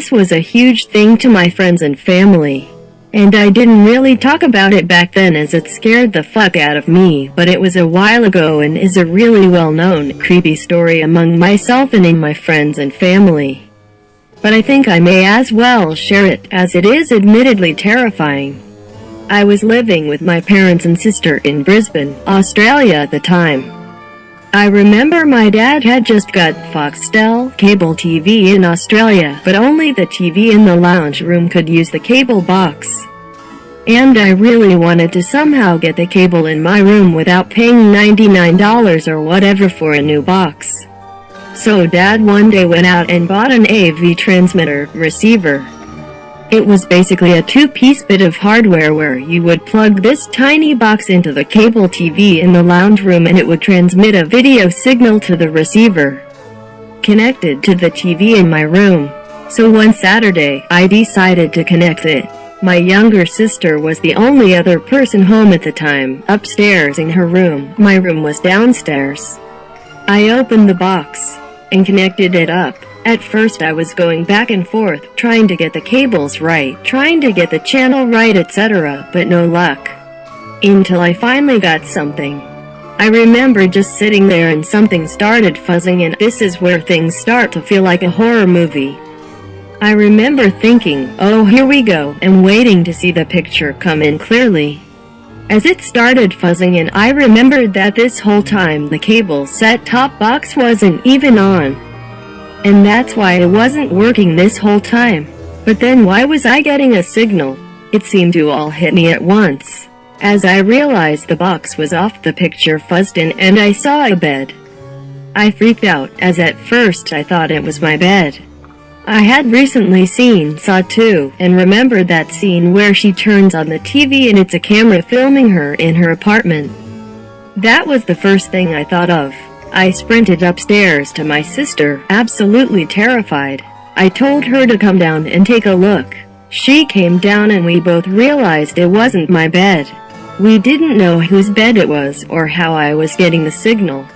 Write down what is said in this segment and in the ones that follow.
This was a huge thing to my friends and family. And I didn't really talk about it back then as it scared the fuck out of me, but it was a while ago and is a really well-known, creepy story among myself and in my friends and family. But I think I may as well share it, as it is admittedly terrifying. I was living with my parents and sister in Brisbane, Australia at the time. I remember my dad had just got Foxtel cable TV in Australia, but only the TV in the lounge room could use the cable box. And I really wanted to somehow get the cable in my room without paying $99 or whatever for a new box. So Dad one day went out and bought an AV transmitter receiver. It was basically a two-piece bit of hardware where you would plug this tiny box into the cable TV in the lounge room and it would transmit a video signal to the receiver connected to the TV in my room. So one Saturday, I decided to connect it. My younger sister was the only other person home at the time, upstairs in her room. My room was downstairs. I opened the box and connected it up. At first I was going back and forth, trying to get the cables right, trying to get the channel right, etc., but no luck. Until I finally got something. I remember just sitting there and something started fuzzing, and this is where things start to feel like a horror movie. I remember thinking, oh here we go, and waiting to see the picture come in clearly. As it started fuzzing and I remembered that this whole time the cable set-top box wasn't even on. And that's why it wasn't working this whole time. But then why was I getting a signal? It seemed to all hit me at once. As I realized the box was off, the picture fuzzed in and I saw a bed. I freaked out, as at first I thought it was my bed. I had recently seen Saw 2, and remembered that scene where she turns on the TV and it's a camera filming her in her apartment. That was the first thing I thought of. I sprinted upstairs to my sister, absolutely terrified. I told her to come down and take a look. She came down and we both realized it wasn't my bed. We didn't know whose bed it was or how I was getting the signal.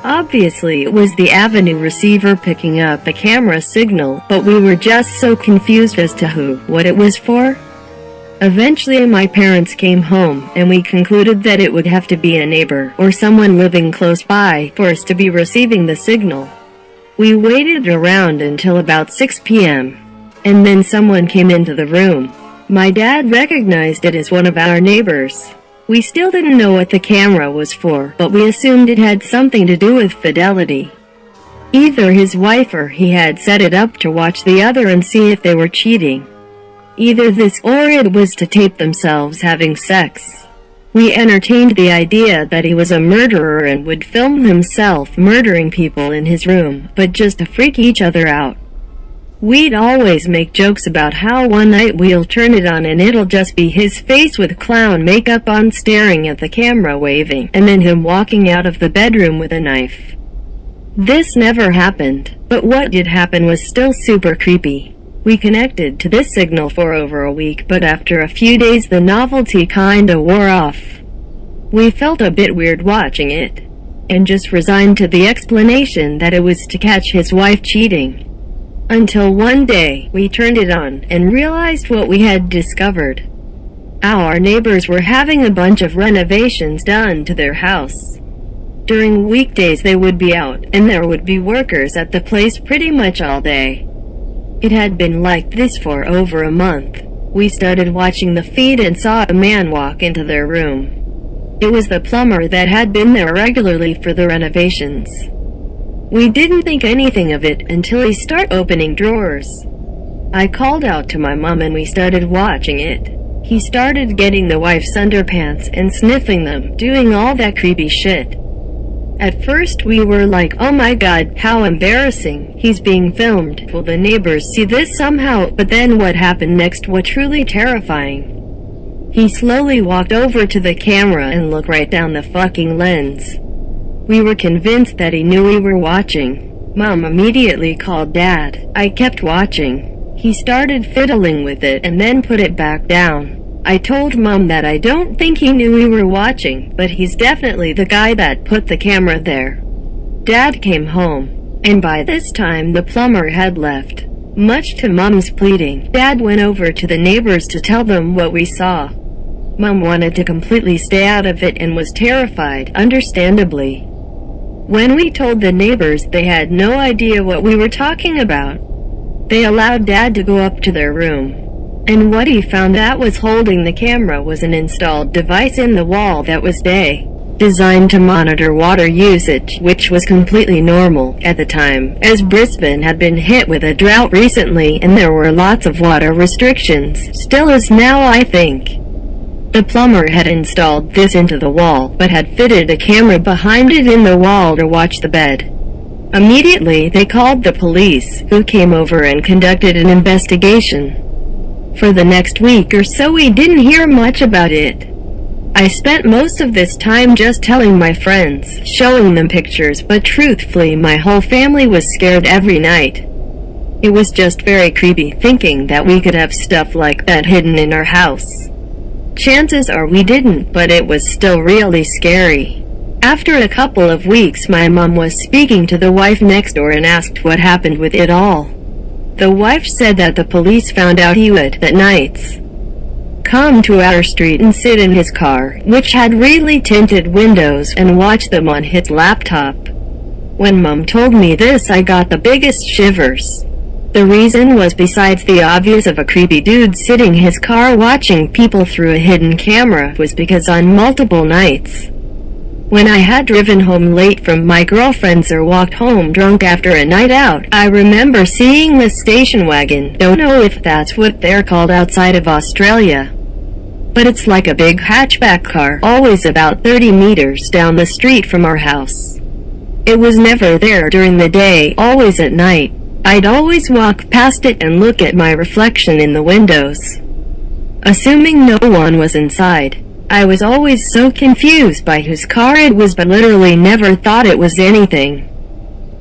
Obviously it was the Avenue receiver picking up the camera signal, but we were just so confused as to what it was for. Eventually my parents came home, and we concluded that it would have to be a neighbor or someone living close by for us to be receiving the signal. We waited around until about 6 p.m. and then someone came into the room. My dad recognized it as one of our neighbors. We still didn't know what the camera was for, but we assumed it had something to do with fidelity. Either his wife or he had set it up to watch the other and see if they were cheating. Either this or it was to tape themselves having sex. We entertained the idea that he was a murderer and would film himself murdering people in his room, but just to freak each other out. We'd always make jokes about how one night we'll turn it on and it'll just be his face with clown makeup on staring at the camera waving, and then him walking out of the bedroom with a knife. This never happened, but what did happen was still super creepy. We connected to this signal for over a week, but after a few days the novelty kinda wore off. We felt a bit weird watching it, and just resigned to the explanation that it was to catch his wife cheating. Until one day, we turned it on, and realized what we had discovered. Our neighbors were having a bunch of renovations done to their house. During weekdays they would be out, and there would be workers at the place pretty much all day. It had been like this for over a month. We started watching the feed and saw a man walk into their room. It was the plumber that had been there regularly for the renovations. We didn't think anything of it until he started opening drawers. I called out to my mom and we started watching it. He started getting the wife's underpants and sniffing them, doing all that creepy shit. At first we were like, oh my god, how embarrassing, he's being filmed, will the neighbors see this somehow? But then what happened next was truly terrifying. He slowly walked over to the camera and looked right down the fucking lens. We were convinced that he knew we were watching. Mom immediately called Dad. I kept watching. He started fiddling with it and then put it back down. I told Mom that I don't think he knew we were watching, but he's definitely the guy that put the camera there. Dad came home, and by this time the plumber had left. Much to Mom's pleading, Dad went over to the neighbors to tell them what we saw. Mom wanted to completely stay out of it and was terrified, understandably. When we told the neighbors, they had no idea what we were talking about. They allowed Dad to go up to their room. And what he found that was holding the camera was an installed device in the wall that was designed to monitor water usage, which was completely normal at the time, as Brisbane had been hit with a drought recently and there were lots of water restrictions, still is now I think. The plumber had installed this into the wall, but had fitted a camera behind it in the wall to watch the bed. Immediately they called the police, who came over and conducted an investigation. For the next week or so we didn't hear much about it. I spent most of this time just telling my friends, showing them pictures, but truthfully my whole family was scared every night. It was just very creepy thinking that we could have stuff like that hidden in our house. Chances are we didn't, but it was still really scary. After a couple of weeks my mom was speaking to the wife next door and asked what happened with it all. The wife said that the police found out he would, at nights, come to our street and sit in his car, which had really tinted windows, and watch them on his laptop. When Mom told me this I got the biggest shivers. The reason was, besides the obvious of a creepy dude sitting in his car watching people through a hidden camera, was because on multiple nights, when I had driven home late from my girlfriend's or walked home drunk after a night out, I remember seeing the station wagon. Don't know if that's what they're called outside of Australia, but it's like a big hatchback car, always about 30 meters down the street from our house. It was never there during the day, always at night. I'd always walk past it and look at my reflection in the windows, assuming no one was inside. I was always so confused by whose car it was, but literally never thought it was anything.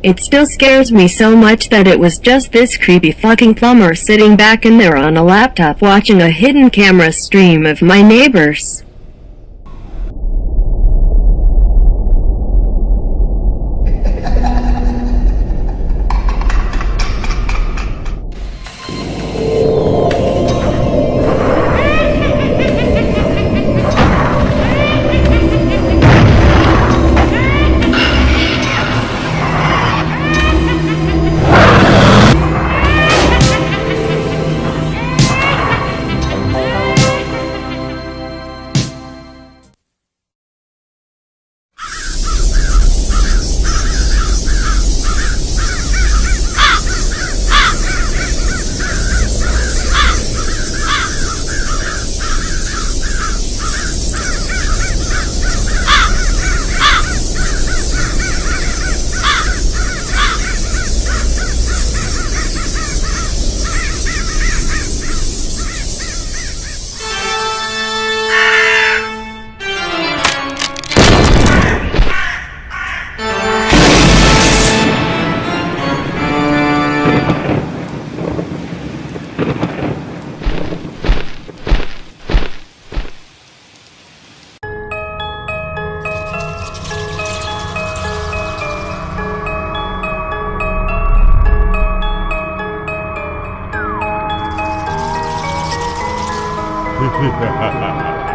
It still scares me so much that it was just this creepy fucking plumber sitting back in there on a laptop watching a hidden camera stream of my neighbors. Ha ha ha ha.